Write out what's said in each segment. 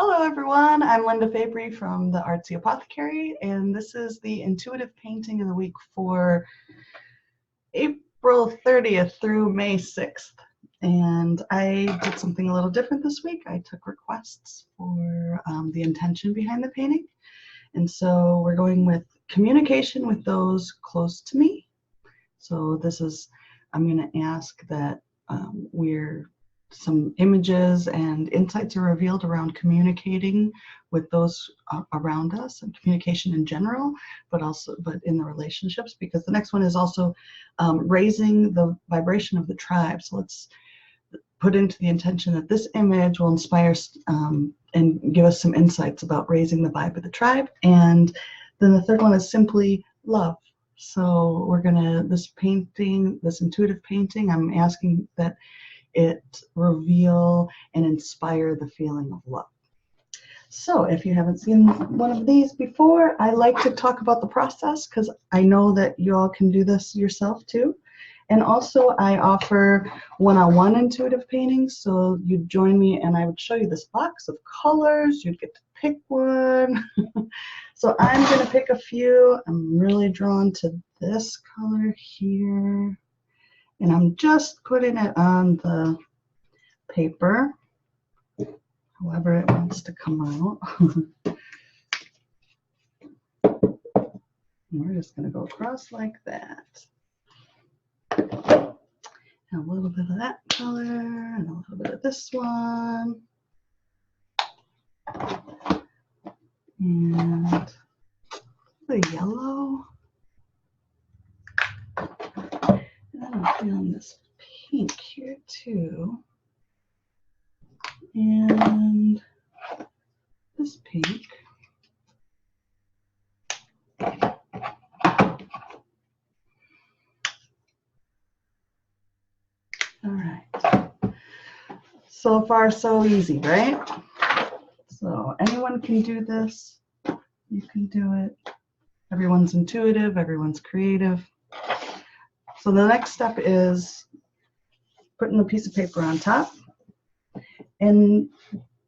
Hello everyone, I'm Linda Fabry from the Artsy Apothecary, and this is the intuitive painting of the week for April 30th through May 6th. And I did something a little different this week. I took requests for the intention behind the painting. And so we're going with communication with those close to me. So this is, I'm going to ask that some images and insights are revealed around communicating with those around us and communication in general, but in the relationships, because the next one is also raising the vibration of the tribe. So let's put into the intention that this image will inspire and give us some insights about raising the vibe of the tribe. And then the third one is simply love. So we're gonna, this intuitive painting, I'm asking that it reveal and inspire the feeling of love. So if you haven't seen one of these before, I like to talk about the process because I know that you all can do this yourself too. And also I offer one-on-one intuitive paintings. So you'd join me and I would show you this box of colors. You'd get to pick one. So I'm going to pick a few. I'm really drawn to this color here. And I'm just putting it on the paper, however it wants to come out. We're just going to go across like that. And a little bit of that color, and a little bit of this one. And the yellow. I'm feeling this pink here too, and this pink. All right. So far, so easy, right? So anyone can do this. You can do it. Everyone's intuitive. Everyone's creative. So the next step is putting a piece of paper on top. And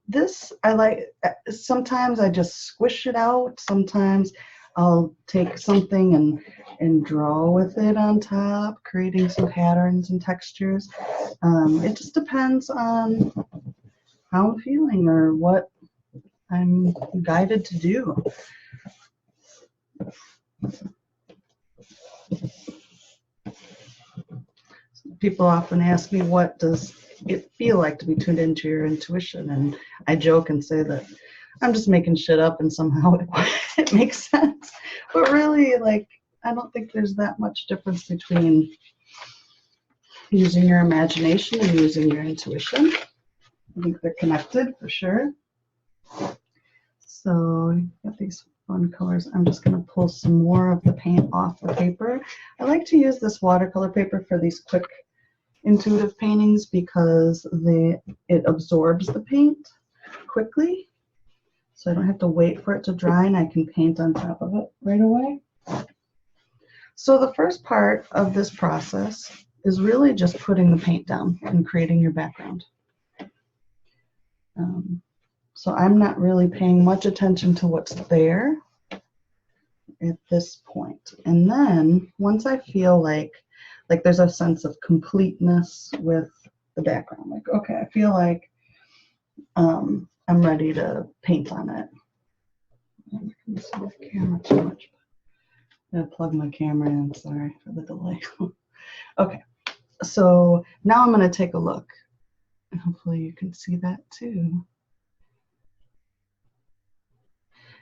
this, I like, sometimes I just squish it out. Sometimes I'll take something and draw with it on top, creating some patterns and textures. It just depends on how I'm feeling or what I'm guided to do. People often ask me, what does it feel like to be tuned into your intuition? And I joke and say that I'm just making shit up and somehow it makes sense. But really, like, I don't think there's that much difference between using your imagination and using your intuition. I think they're connected for sure. So you've got these fun colors. I'm just going to pull some more of the paint off the paper. I like to use this watercolor paper for these quick intuitive paintings because it absorbs the paint quickly. So I don't have to wait for it to dry and I can paint on top of it right away. So the first part of this process is really just putting the paint down and creating your background. So I'm not really paying much attention to what's there at this point. And then once I feel like there's a sense of completeness with the background, like, okay, I feel like I'm ready to paint on it. I can see the camera too much. I'm gonna plug my camera in, sorry for the delay. Okay, so now I'm gonna take a look. And hopefully you can see that too.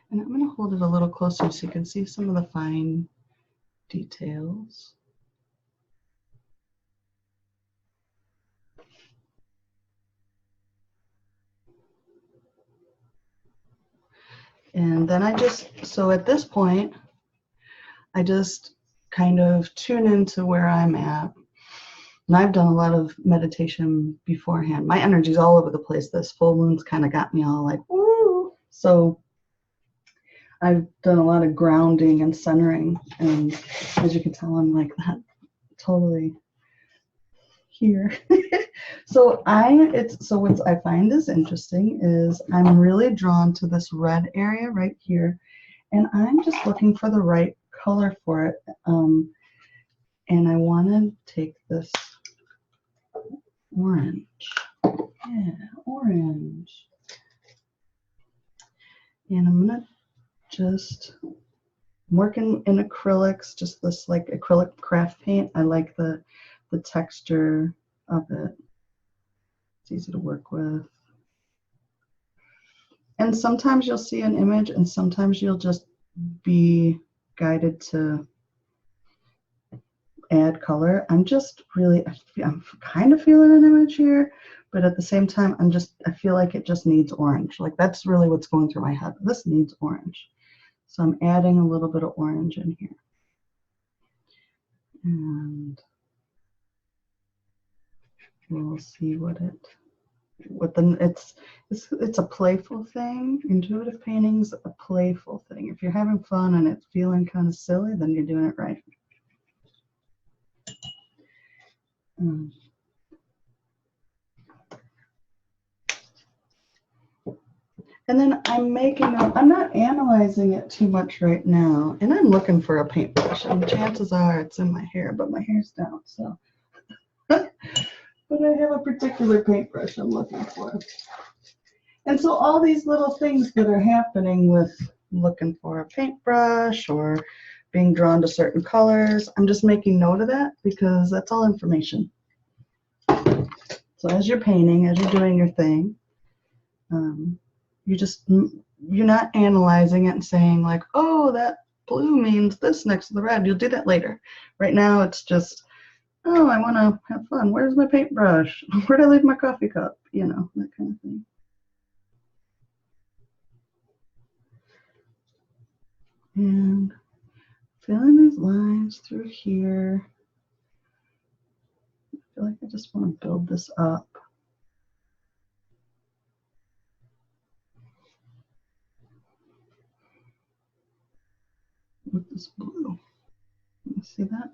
And I'm going to hold it a little closer so you can see some of the fine details. And then so at this point, I just kind of tune into where I'm at. And I've done a lot of meditation beforehand. My energy's all over the place. This full moon's kind of got me all like, woo! So I've done a lot of grounding and centering, and as you can tell, I'm like that, totally here. So what I find is interesting is I'm really drawn to this red area right here, and I'm just looking for the right color for it. And I want to take this orange. Yeah, orange. And I'm gonna just working in acrylics, just this like acrylic craft paint. I like the texture of it. It's easy to work with. And sometimes you'll see an image and sometimes you'll just be guided to add color. I'm kind of feeling an image here, but at the same time, I feel like it just needs orange. Like that's really what's going through my head. This needs orange. So I'm adding a little bit of orange in here. And we'll see it's a playful thing. Intuitive painting's a playful thing. If you're having fun and it's feeling kind of silly, then you're doing it right. And then I'm not analyzing it too much right now. And I'm looking for a paintbrush. And chances are it's in my hair, but my hair's down, so. But I have a particular paintbrush I'm looking for. And so all these little things that are happening with looking for a paintbrush or being drawn to certain colors, I'm just making note of that because that's all information. So as you're painting, as you're doing your thing, you're not analyzing it and saying like, oh, that blue means this next to the red. You'll do that later. Right now it's just, oh, I want to have fun. Where's my paintbrush? Where'd I leave my coffee cup? You know, that kind of thing. And filling these lines through here. I feel like I just want to build this up. With this blue. You see that?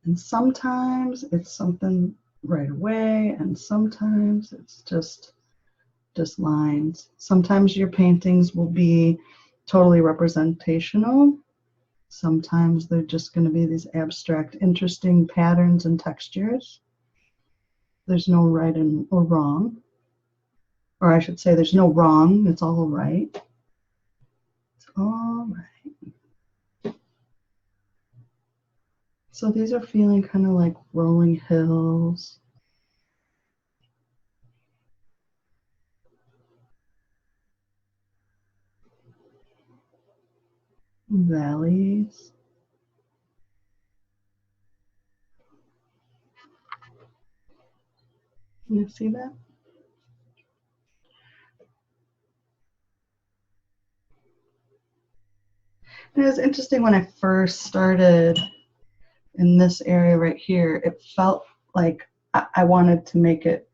And sometimes it's something right away, and sometimes it's just lines. Sometimes your paintings will be totally representational. Sometimes they're just going to be these abstract, interesting patterns and textures. There's no right or wrong. Or I should say there's no wrong, it's all right. It's all right. So these are feeling kind of like rolling hills. Valleys. You see that? And it was interesting when I first started in this area right here, it felt like I wanted to make it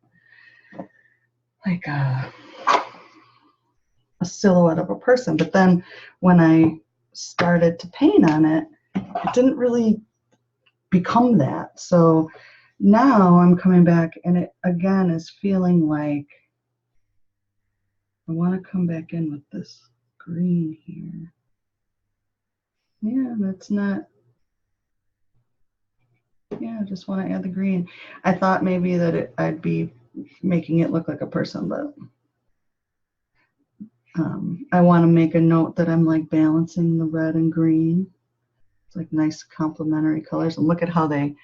like a silhouette of a person. But then when I started to paint on it, it didn't really become that. So now I'm coming back and it again is feeling like I want to come back in with this green here. Yeah, that's not, yeah, I just want to add the green. I thought maybe that I'd be making it look like a person, but I want to make a note that I'm like balancing the red and green. It's like nice complementary colors, and look at how they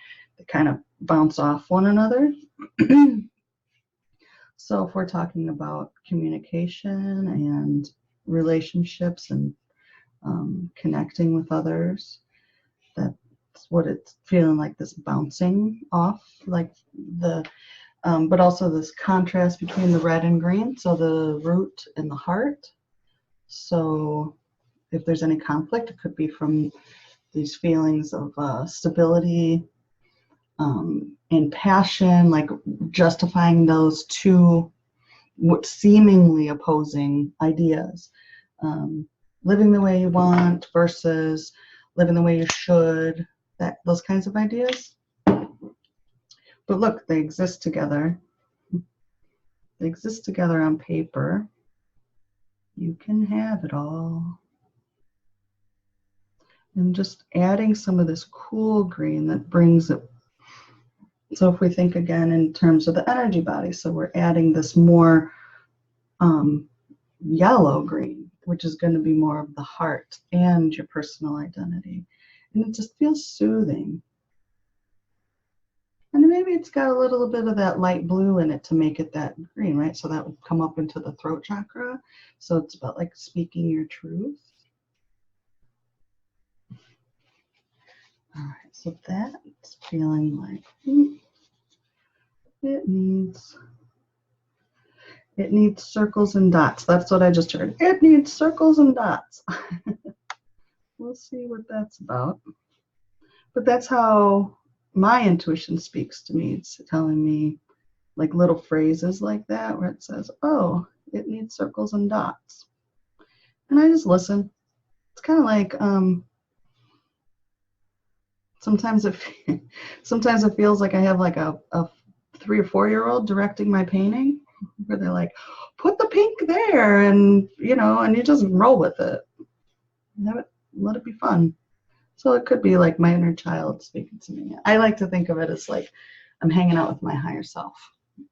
kind of bounce off one another. So if we're talking about communication and relationships and connecting with others, that's what it's feeling like, this bouncing off, like but also this contrast between the red and green, so the root and the heart. So if there's any conflict, it could be from these feelings of stability and passion, like justifying those two seemingly opposing ideas. Living the way you want versus living the way you should, those kinds of ideas. But look, they exist together. They exist together on paper. You can have it all. And just adding some of this cool green that brings it. So if we think again in terms of the energy body, so we're adding this more yellow green, which is going to be more of the heart and your personal identity. And it just feels soothing. And maybe it's got a little bit of that light blue in it to make it that green, right? So that would come up into the throat chakra. So it's about like speaking your truth. All right, so that's feeling like it needs circles and dots. That's what I just heard. It needs circles and dots. We'll see what that's about. But that's how my intuition speaks to me. It's telling me like little phrases like that where it says, oh, it needs circles and dots. And I just listen. It's kind of like sometimes it feels like I have like a 3 or 4 year old directing my painting, where they're like, put the pink there, and and you just roll with it. Let it be fun. So it could be like my inner child speaking to me. I like to think of it as like I'm hanging out with my higher self,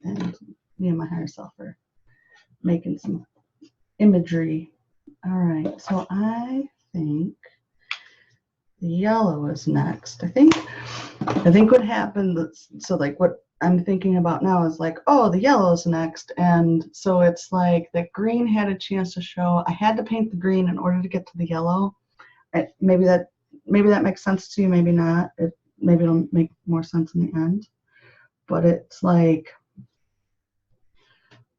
and me and my higher self are making some imagery. All right, so I think the yellow is next. I think what happened, so like what I'm thinking about now is like, oh, the yellow is next. And so it's like the green had a chance to show. I had to paint the green in order to get to the yellow. Maybe that makes sense to you, maybe not. Maybe it'll make more sense in the end. But it's like,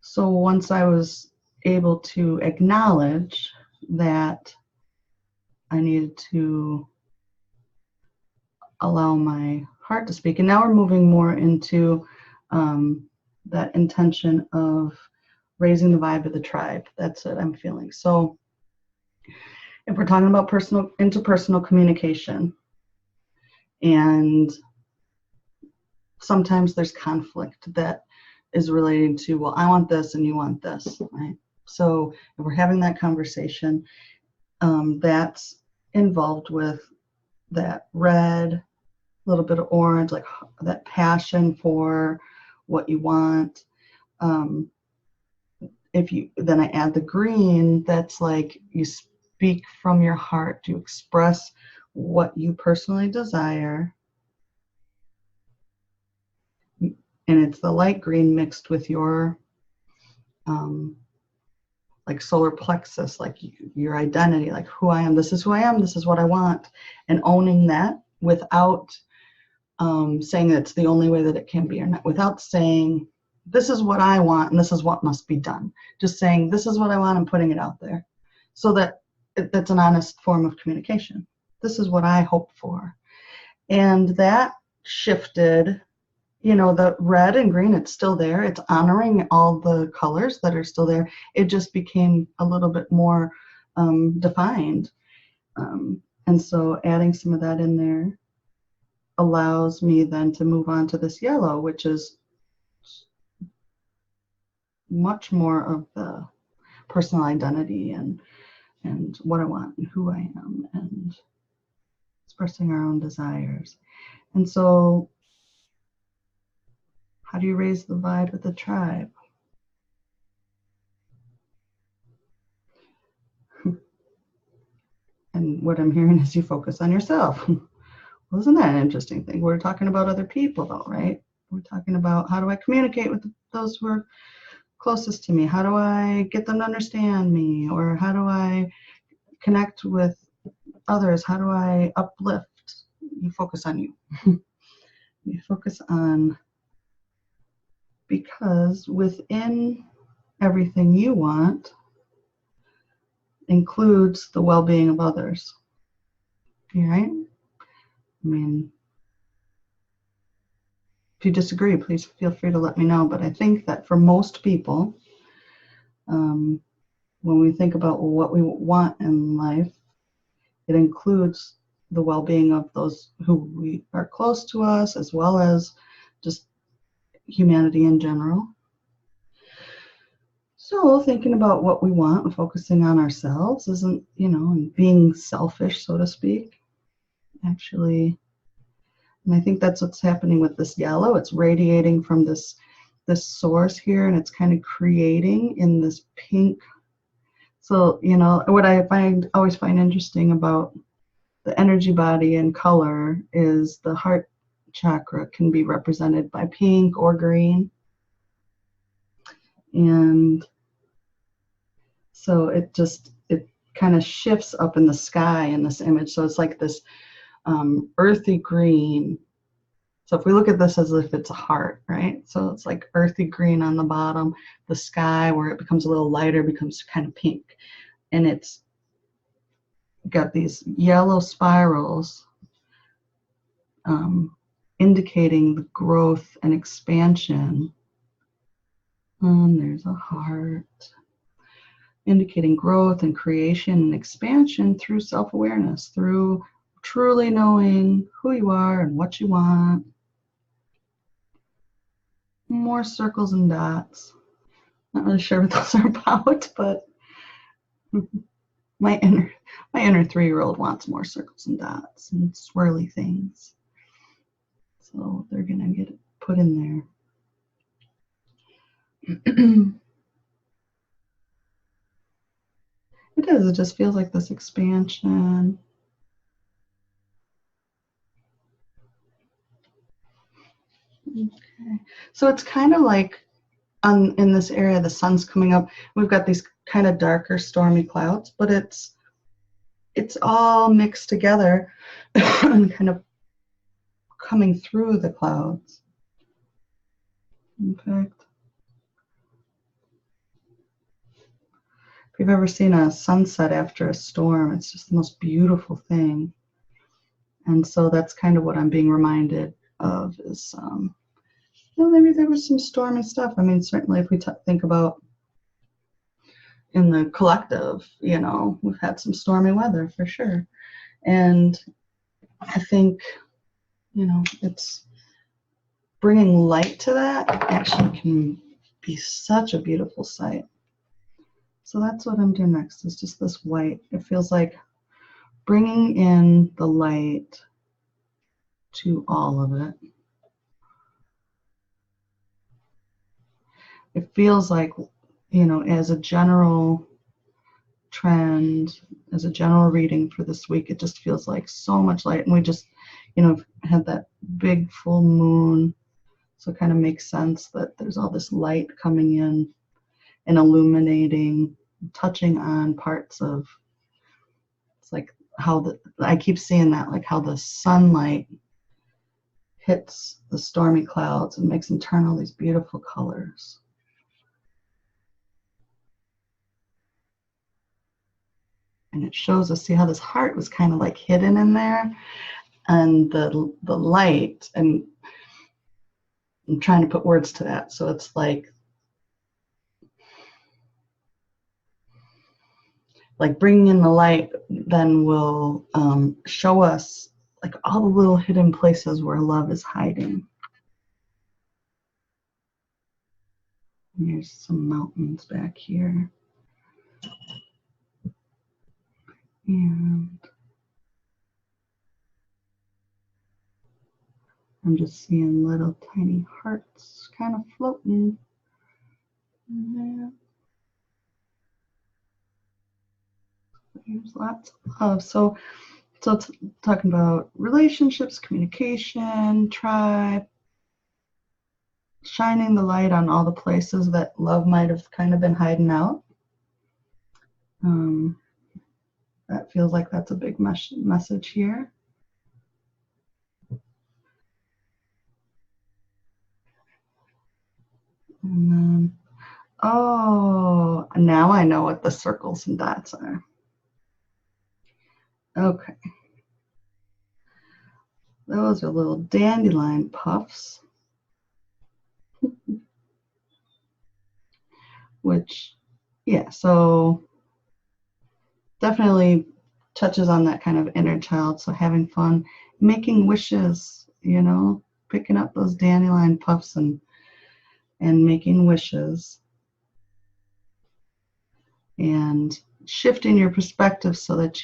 so once I was able to acknowledge that I needed to allow my heart to speak, and now we're moving more into that intention of raising the vibe of the tribe. That's what I'm feeling. So if we're talking about interpersonal communication, and sometimes there's conflict that is relating to, well, I want this and you want this, right? So if we're having that conversation, that's involved with that red, a little bit of orange, like that passion for what you want. Then I add the green, that's like you speak from your heart, to express what you personally desire. And it's the light green mixed with your like solar plexus, like your identity, like who I am. This is who I am. This is what I want. And owning that without saying it's the only way that it can be, or not, without saying, this is what I want and this is what must be done. Just saying, this is what I want and putting it out there. So that's an honest form of communication. This is what I hope for. And that shifted, the red and green, it's still there. It's honoring all the colors that are still there. It just became a little bit more defined. And so adding some of that in there allows me then to move on to this yellow, which is much more of the personal identity and what I want and who I am and expressing our own desires. And so how do you raise the vibe of the tribe? And what I'm hearing is you focus on yourself. Well, isn't that an interesting thing? We're talking about other people though, right? We're talking about, how do I communicate with those who are closest to me? How do I get them to understand me? Or how do I connect with others? How do I uplift? You focus on you. You focus on, because within everything you want includes the well-being of others. Right? I mean, if you disagree, please feel free to let me know. But I think that for most people, when we think about what we want in life, it includes the well-being of those who are close to us, as well as just humanity in general. So thinking about what we want and focusing on ourselves isn't, and being selfish, so to speak, actually. And I think that's what's happening with this yellow. It's radiating from this source here, and it's kind of creating in this pink. So, what I always find interesting about the energy body and color is the heart chakra can be represented by pink or green. And so it kind of shifts up in the sky in this image. So it's like this earthy green. So if we look at this as if it's a heart, right? So it's like earthy green on the bottom, the sky where it becomes a little lighter becomes kind of pink. And it's got these yellow spirals indicating the growth and expansion. And there's a heart. Indicating growth and creation and expansion through self-awareness, through truly knowing who you are and what you want. More circles and dots. Not really sure what those are about, but my inner 3-year-old wants more circles and dots and swirly things. So they're gonna get it put in there. It just feels like this expansion. Okay. So it's kind of like in this area, the sun's coming up. We've got these kind of darker, stormy clouds, but it's all mixed together and kind of coming through the clouds. In fact, if you've ever seen a sunset after a storm, it's just the most beautiful thing. And so that's kind of what I'm being reminded of is, maybe there was some stormy stuff. I mean, certainly if we think about in the collective, we've had some stormy weather for sure. And I think, it's bringing light to that actually can be such a beautiful sight. So that's what I'm doing next, is just this white. It feels like bringing in the light to all of it. It feels like, as a general trend, as a general reading for this week, it just feels like so much light. And we just, had that big full moon. So it kind of makes sense that there's all this light coming in and illuminating, touching on parts of, it's like how I keep seeing that, like how the sunlight hits the stormy clouds and makes them turn all these beautiful colors. And it shows us, see how this heart was kind of like hidden in there, and the light, and I'm trying to put words to that. So it's like bringing in the light then will show us like all the little hidden places where love is hiding. And here's some mountains back here. And I'm just seeing little tiny hearts kind of floating in there. There's lots of love. So it's talking about relationships, communication, tribe, shining the light on all the places that love might have kind of been hiding out. That feels like that's a big message here. And then, oh, now I know what the circles and dots are. Okay. Those are little dandelion puffs. Which, yeah, so definitely touches on that kind of inner child. So having fun, making wishes, picking up those dandelion puffs and and making wishes and shifting your perspective so that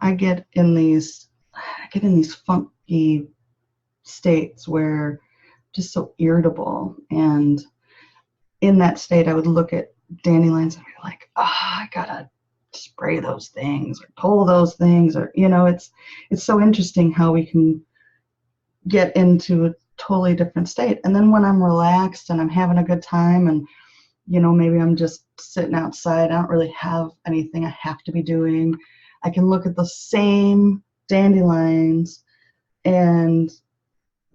I get in these funky states where I'm just so irritable, and in that state I would look at dandelions and be like, I gotta spray those things or pull those things, or it's so interesting how we can get into a totally different state. And then when I'm relaxed and I'm having a good time, and maybe I'm just sitting outside, I don't really have anything I have to be doing, I can look at the same dandelions and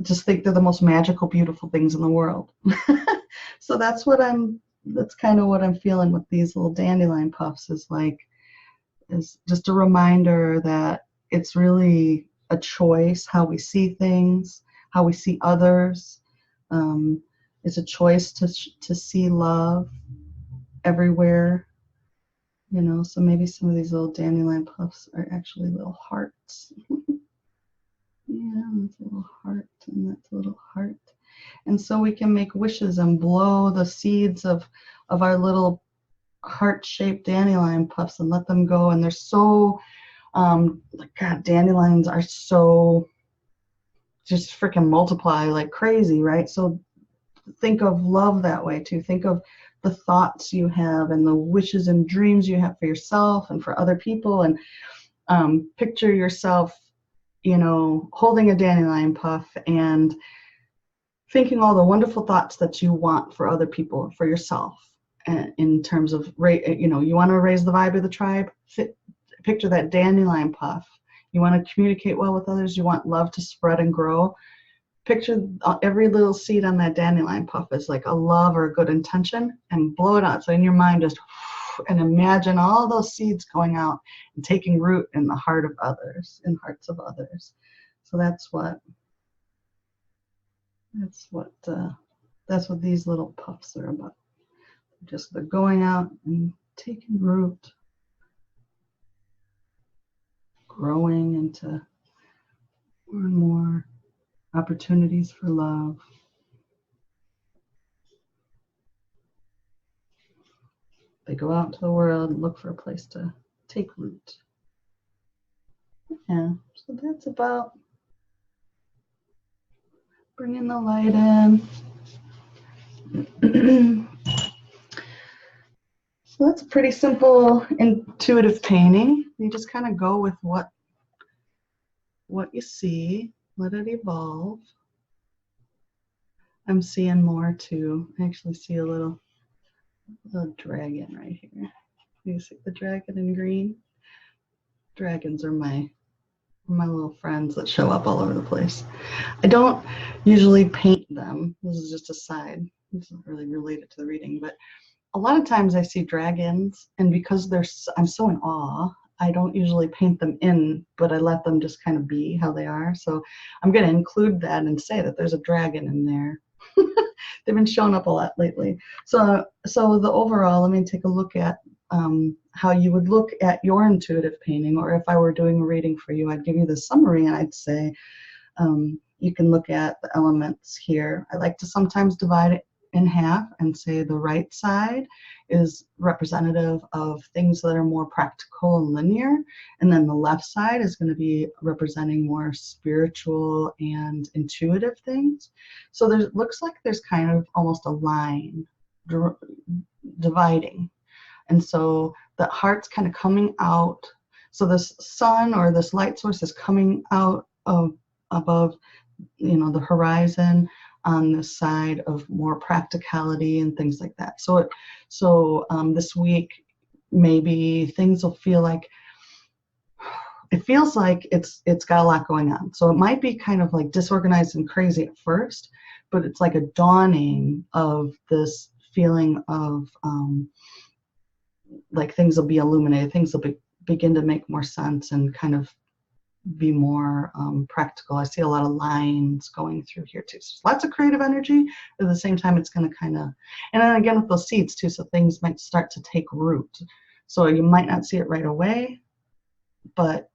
just think they're the most magical, beautiful things in the world. So that's kind of what I'm feeling with these little dandelion puffs, is just a reminder that it's really a choice how we see things, how we see others. It's a choice to see love everywhere. So maybe some of these little dandelion puffs are actually little hearts. Yeah, that's a little heart, and that's a little heart. And so we can make wishes and blow the seeds of our little heart-shaped dandelion puffs and let them go. And they're so, God, dandelions are so just freaking multiply like crazy, right? So think of love that way too. Think of the thoughts you have and the wishes and dreams you have for yourself and for other people, and picture yourself, holding a dandelion puff and thinking all the wonderful thoughts that you want for other people, for yourself, in terms of, you want to raise the vibe of the tribe, picture that dandelion puff. You want to communicate well with others, you want love to spread and grow, picture every little seed on that dandelion puff as like a love or a good intention, and blow it out. So in your mind, just and imagine all those seeds going out and taking root in the heart of others, in hearts of others. So that's what these little puffs are about. They're going out and taking root, growing into more and more opportunities for love. They go out into the world and look for a place to take root. Yeah, so that's about bringing the light in. So that's a pretty simple intuitive painting. You just kind of go with what you see, let it evolve. I'm seeing more too. I actually see a little dragon right here. You see the dragon in green? Dragons are my little friends that show up all over the place. I don't usually paint them. This is just a side. This isn't really related to the reading, but a lot of times I see dragons, and because I'm so in awe, I don't usually paint them in, but I let them just kind of be how they are. So I'm going to include that and say that there's a dragon in there. They've been showing up a lot lately. So the overall, let me take a look at how you would look at your intuitive painting, or if I were doing a reading for you, I'd give you the summary and I'd say you can look at the elements here. I like to sometimes divide it in half and say the right side is representative of things that are more practical and linear, and then the left side is going to be representing more spiritual and intuitive things. So looks like there's kind of almost a line dividing, and so the heart's kind of coming out. So this sun or this light source is coming out of above, the horizon, on the side of more practicality and things like that. So this week, maybe things will feel like, it feels like it's got a lot going on. So it might be kind of like disorganized and crazy at first, but it's like a dawning of this feeling of like things will be illuminated, things will begin to make more sense and kind of be more practical. I see a lot of lines going through here too. So lots of creative energy. At the same time, it's going to kind of, and then again with those seeds too, so things might start to take root. So you might not see it right away, but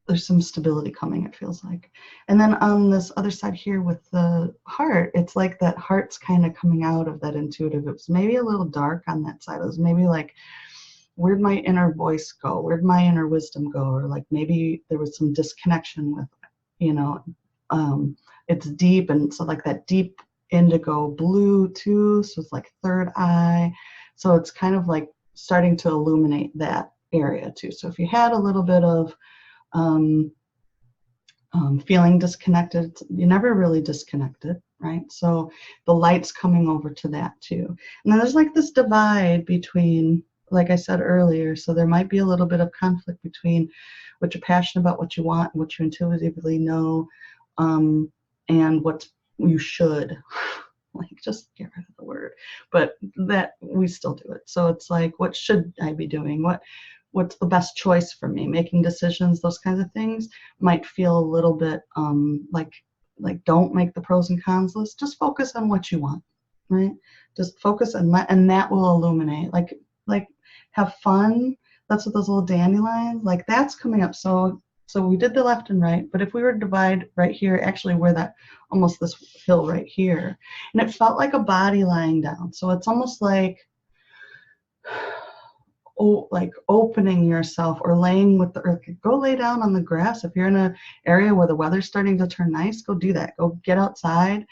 there's some stability coming, it feels like. And then on this other side here with the heart, it's like that heart's kind of coming out of that intuitive. It was maybe a little dark on that side. It was maybe like, where'd my inner voice go? Where'd my inner wisdom go? Or like maybe there was some disconnection with, you know, it's deep, and so like that deep indigo blue too, so it's like third eye. So it's kind of like starting to illuminate that area too. So if you had a little bit of feeling disconnected, you're never really disconnected, right? So the light's coming over to that too. And then there's like this divide between, like I said earlier, so there might be a little bit of conflict between what you're passionate about, what you want, what you intuitively know, and what you should. Like, just get rid of the word, but that we still do it. So it's like, what should I be doing? What's the best choice for me? Making decisions, those kinds of things might feel a little bit like don't make the pros and cons list. Just focus on what you want, right? Just focus on and that will illuminate. Like have fun. That's what those little dandelions, like that's coming up. So we did the left and right, but if we were to divide right here, actually where that almost this hill right here, and it felt like a body lying down. So it's almost like, oh, like opening yourself or laying with the earth. Go lay down on the grass. If you're in an area where the weather's starting to turn nice, go do that. Go get outside,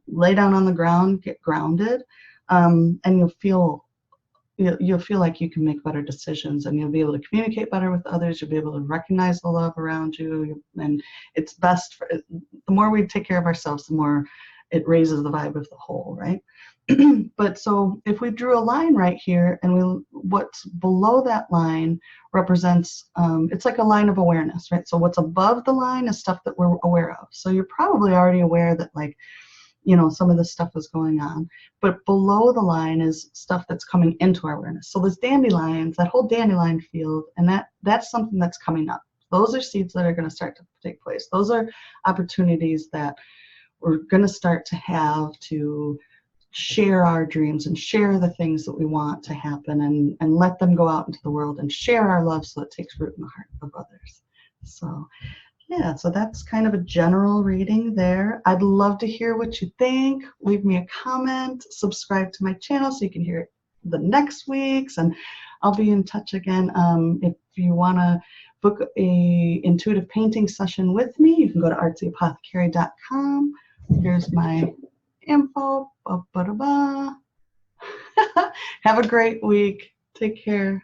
lay down on the ground, get grounded, and you'll feel like you can make better decisions, and you'll be able to communicate better with others. You'll be able to recognize the love around you, and it's best for the more we take care of ourselves, the more it raises the vibe of the whole, right? But so if we drew a line right here, and what's below that line represents, it's like a line of awareness, right? So what's above the line is stuff that we're aware of. So you're probably already aware that, like, you know, some of this stuff is going on, but below the line is stuff that's coming into our awareness. So there's dandelions, that whole dandelion field, and that's something that's coming up. Those are seeds that are going to start to take place. Those are opportunities that we're going to start to have to share our dreams and share the things that we want to happen, and let them go out into the world and share our love so it takes root in the heart of others. So yeah, so that's kind of a general reading there. I'd love to hear what you think. Leave me a comment, subscribe to my channel so you can hear the next week's, and I'll be in touch again. If you want to book a intuitive painting session with me, you can go to artsyapothecary.com. Here's my info. Have a great week. Take care.